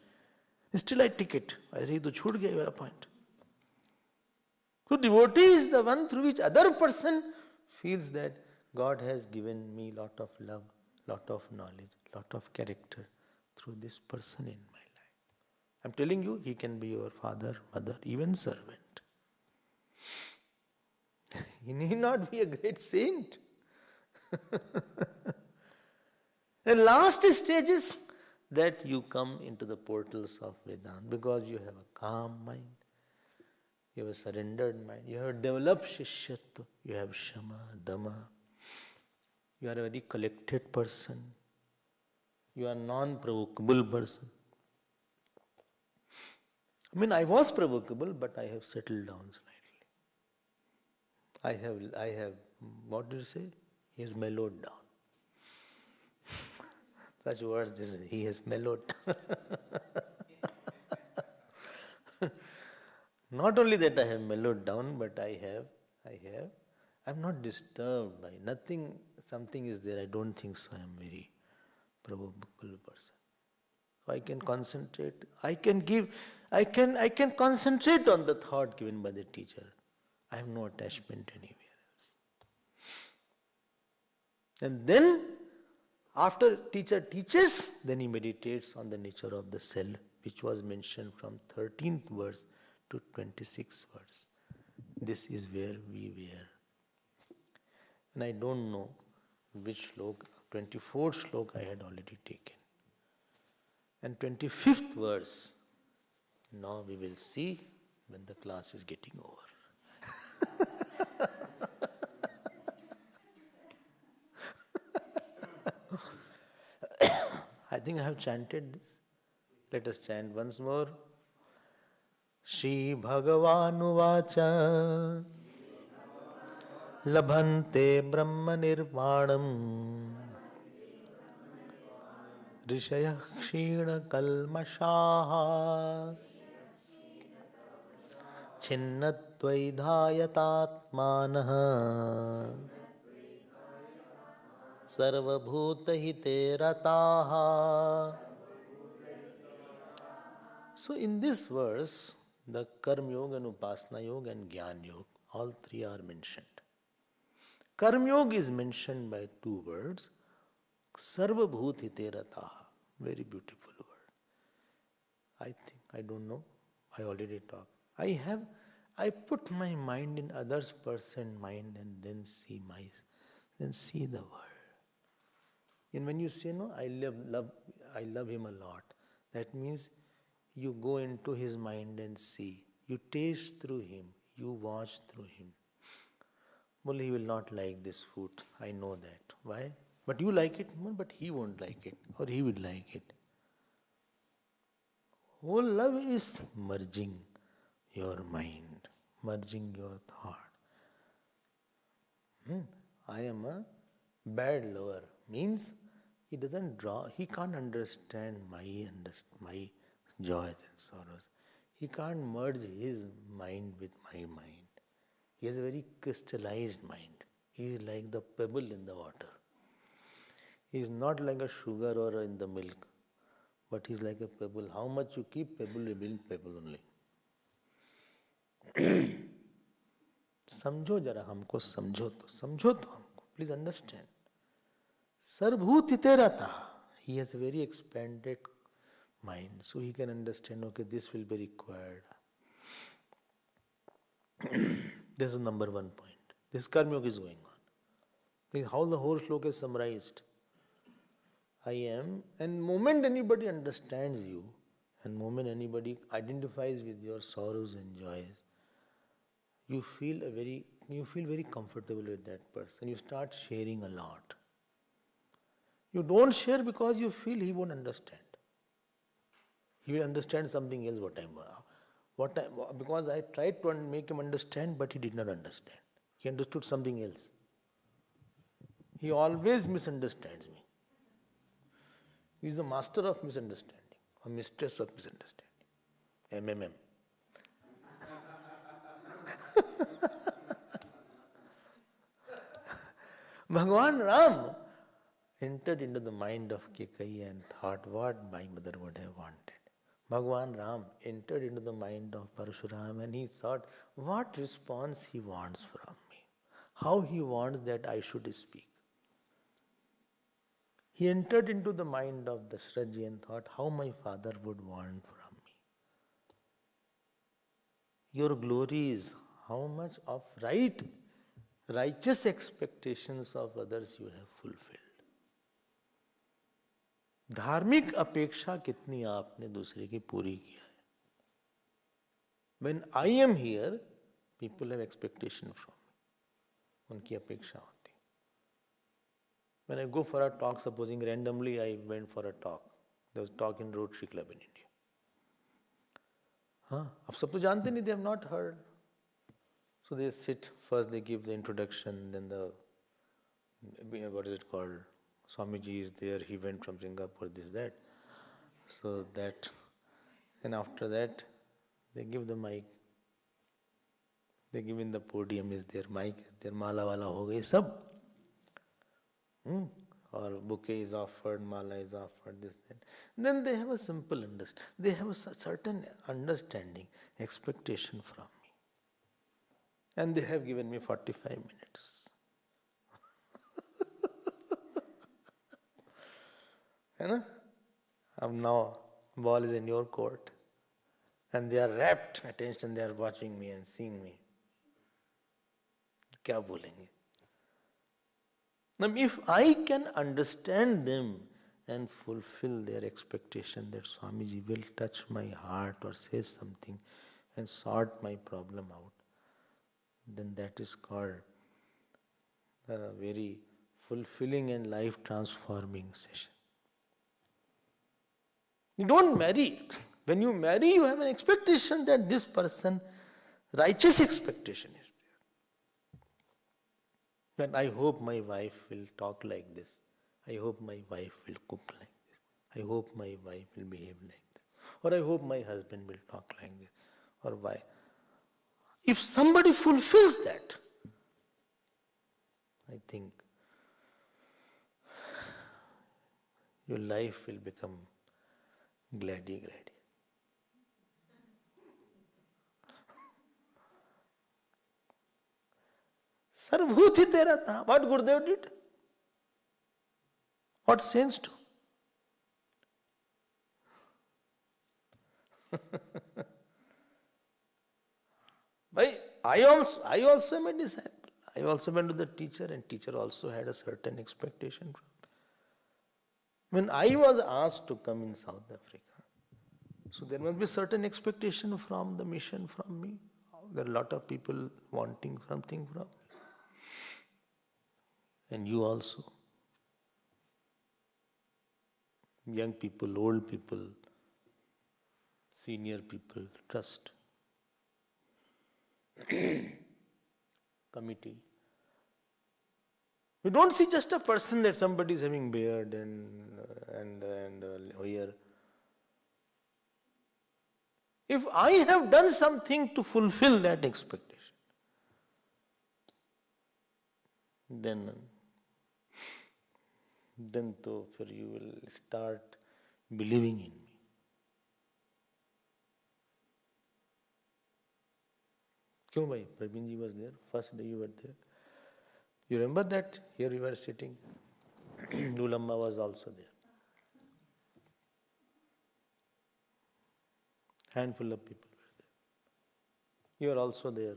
Still I take it. I say, to chhut gaya your point. So devotee is the one through which other person feels that God has given me lot of love, lot of knowledge, lot of character through this person in my life. I'm telling you, he can be your father, mother, even servant. He need not be a great saint. The last stage is that you come into the portals of Vedanta because you have a calm mind, you have a surrendered mind, you have developed Shishyatva, you have Shama, Dama, you are a very collected person, you are a non-provocable person. I was provocable, but I have settled down slightly. I have, what do you say? He has mellowed down. Such words, he has mellowed. Not only that I have mellowed down, but I'm not disturbed by nothing, something is there, I don't think so, I am very provocable person. So I can concentrate, I can concentrate on the thought given by the teacher. I have no attachment anywhere else. And then, after teacher teaches, then he meditates on the nature of the self, which was mentioned from 13th verse to 26th verse. This is where we were. And I don't know which slok, 24th slok I had already taken. And 25th verse, now we will see when the class is getting over. I think I have chanted this. Let us chant once more. Shri Bhagavanu Vacha Labhante Brahma Nirvanam Rishaya Kshina Kalmashaha Chinnatvaidhayatatmanaha Sarvabhutahite rataha So in this verse, the Karma Yoga and Upasana Yoga and Jnana Yoga, all three are mentioned. Karma Yoga is mentioned by two words, Sarva Bhut Hite Rataha. Very beautiful word. I don't know, I already talked. I put my mind in others person's mind and then see the world. And when you say, no, I love him a lot, that means you go into his mind and see. You taste through him. You watch through him. Well, he will not like this food. I know that. Why? But you like it? No, but he won't like it. Or he will like it. Whole love is merging your mind, merging your thought. I am a bad lover. Means he can't understand my joys and sorrows. He can't merge his mind with my mind. He has a very crystallized mind. He is like the pebble in the water. He is not like a sugar or in the milk, but he is like a pebble. How much you keep pebble, you will pebble only. समझो जरा हमको समझो तो हमको please understand. Sarvbhut hite rata. He has a very expanded mind, so he can understand, okay, this will be required. This is number one point. This Karma Yoga is going on. This is how the whole sloka is summarized. And moment anybody understands you, and moment anybody identifies with your sorrows and joys, you feel very comfortable with that person. You start sharing a lot. You don't share because you feel he won't understand. He will understand something else because I tried to make him understand, but he did not understand. He understood something else. He always misunderstands me. He is a master of misunderstanding, a mistress of misunderstanding. MMM. Bhagwan Ram entered into the mind of Kekai and thought what my mother would have wanted. Bhagwan Ram entered into the mind of Parshuram and he thought what response he wants from me, how he wants that I should speak. He entered into the mind of Dashrathji and thought how my father would want from me. Your glory is how much of righteous expectations of others you have fulfilled. धार्मिक अपेक्षा कितनी आपने दूसरे की पूरी किया है. When I am here, people have expectation from me. उनकी अपेक्षा होती. When I go for a talk, supposing randomly I went for a talk. There was a talk in Rotary Club in India. अब सब तो जानते नहीं, they have not heard. So they sit, first they give the introduction, then what is it called? Swamiji is there, he went from Singapore, this, that. So that, and after that, they give the mic. They give in the podium is their mic, their mala wala ho gayi sab. Or bouquet is offered, mala is offered, this, that. Then they have a simple understanding. They have a certain understanding, expectation from me. And they have given me 45 minutes. Now, ball is in your court. And they are rapt attention, they are watching me and seeing me. क्या बोलेंगे? Now, if I can understand them and fulfill their expectation that Swamiji will touch my heart or say something and sort my problem out, then that is called a very fulfilling and life-transforming session. You don't marry. When you marry, you have an expectation that this person, righteous expectation is there. That I hope my wife will talk like this. I hope my wife will cook like this. I hope my wife will behave like this. Or I hope my husband will talk like this. Or why? If somebody fulfills that, I think your life will become glady. सर्वभूत ही तेरा था. What Gurudev did? What saints do? I also am a disciple. I also went to the teacher, and teacher also had a certain expectation from me. When I was asked to come in South Africa, so there must be certain expectation from the mission from me. There are a lot of people wanting something from me. And you also. Young people, old people, senior people, trust. Committee. We don't see just a person that somebody is having beard and here. If I have done something to fulfill that expectation, then तो फिर you will start believing in me. क्यों भाई? Praveen ji was there. First day you were there. You remember that? Here we were sitting. Lulamma was also there. Handful of people were there. You are also there,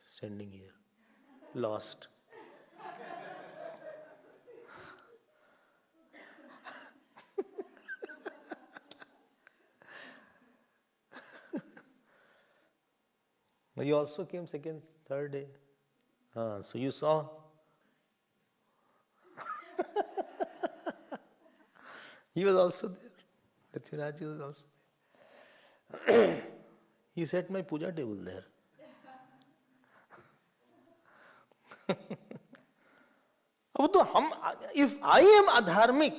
standing here, lost. You also came second, third day. So you saw. He was also there. Prithviraj was also there. He set my puja table there. If I am adharmic,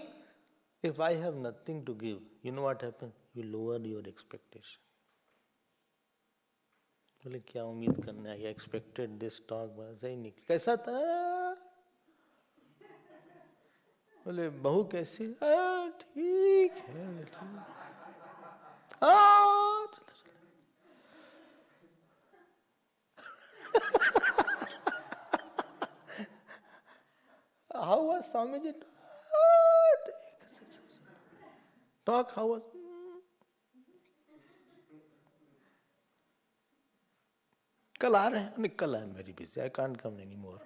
if I have nothing to give, you know what happens? You lower your expectation. बोले क्या उम्मीद करना है? Expected this talk बस ही निकल. कैसा था? बोले बहू कैसी? ठीक है, ठीक. How was Swamiji? Talk, how was? कल आ रहे हैं. नहीं, कल I am very busy. I can't come any more.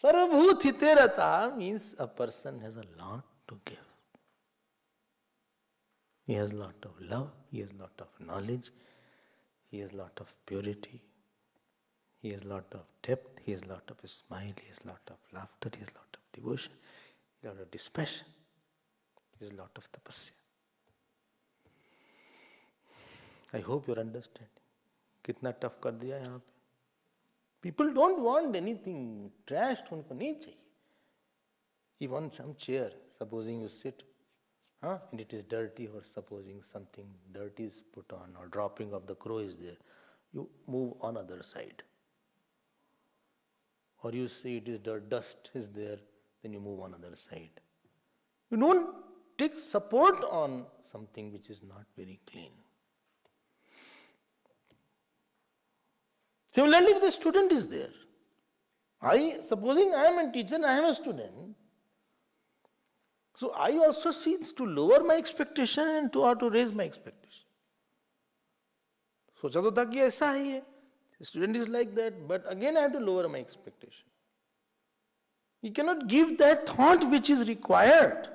सर्वभूत हितेरता means a person has a lot to give. He has a lot of love, he has a lot of knowledge, he has a lot of purity, he has a lot of depth, he has a lot of smile, he has a lot of laughter, he has a lot of devotion, he has a lot of dispassion, he has a lot of tapasya. I hope you're understanding. कितना tough कर दिया यहाँ पे. People don't want anything trashed, उनको नहीं चाहिए. He wants some chair. Supposing you sit, and it is dirty, or supposing something dirty is put on, or dropping of the crow is there, you move on other side. Or you see it is dirt, dust is there, then you move on other side. You don't take support on something which is not very clean. Similarly, if the student is there, supposing I am a teacher and I am a student, so I also seek to lower my expectation and to raise my expectation. सोचा तो था कि ऐसा ही है. The student is like that, but again I have to lower my expectation. You cannot give that thought which is required.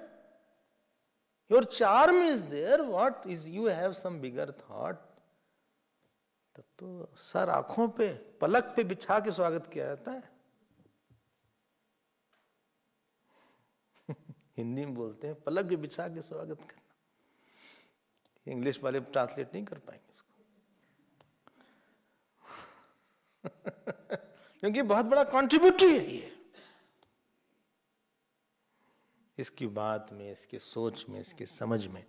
Your charm is there. What is you have some bigger thought? तब तो sir आंखों पे पलक पे बिछा के स्वागत किया जाता है. हिंदी में बोलते हैं पलक पे बिछा के स्वागत करना. इंग्लिश वाले ट्रांसलेट नहीं कर पाएंगे इसको. क्योंकि बहुत बड़ा कंट्रीब्यूटरी है ये. इसकी बात में, इसकी सोच में, इसकी समझ में,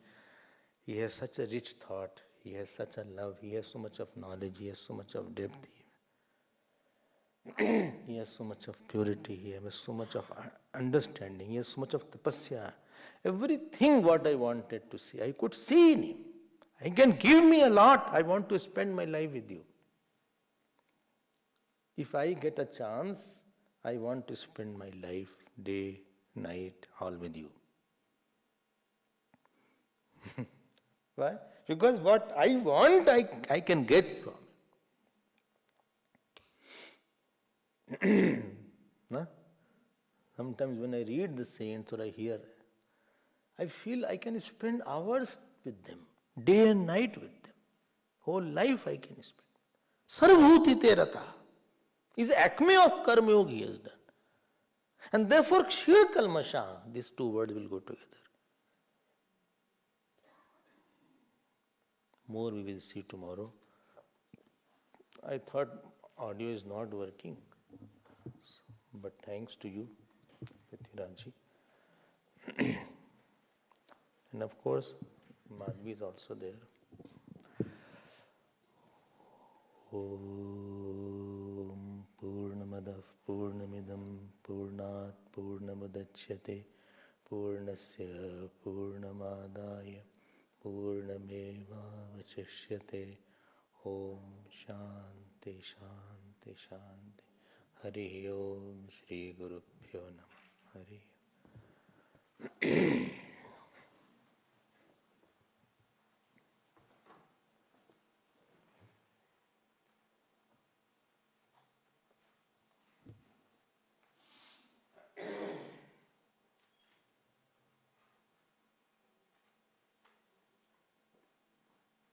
he has such a rich thought, he has such a love, he has so much of knowledge, he has so much of depth, he has so much of purity, he has so much of understanding, he has so much of tapasya, Everything what I wanted to see, I could see in him. I can give me a lot. I want to spend my life with you. If I get a chance, I want to spend my life, day, night, all with you. Why? Because what I want, I can get from him. Huh? Sometimes when I read the saints or I hear, I feel I can spend hours with them, day and night with them. Whole life I can spend. Sarvbhuti te rata is acme of karma yoga he has done. And therefore, kshir kalmasha, these two words will go together. More we will see tomorrow. I thought audio is not working, but thanks to you, Prithvirajji. And of course, Madhvi is also there. Om Purnamadav Purnamidam Purnat Purnamudachyate Purnasya Purnamadaya Purnamevavachishyate. Om Shanti Shanti Shanti. Hari Om Shri Gurubhyo Namah. Hari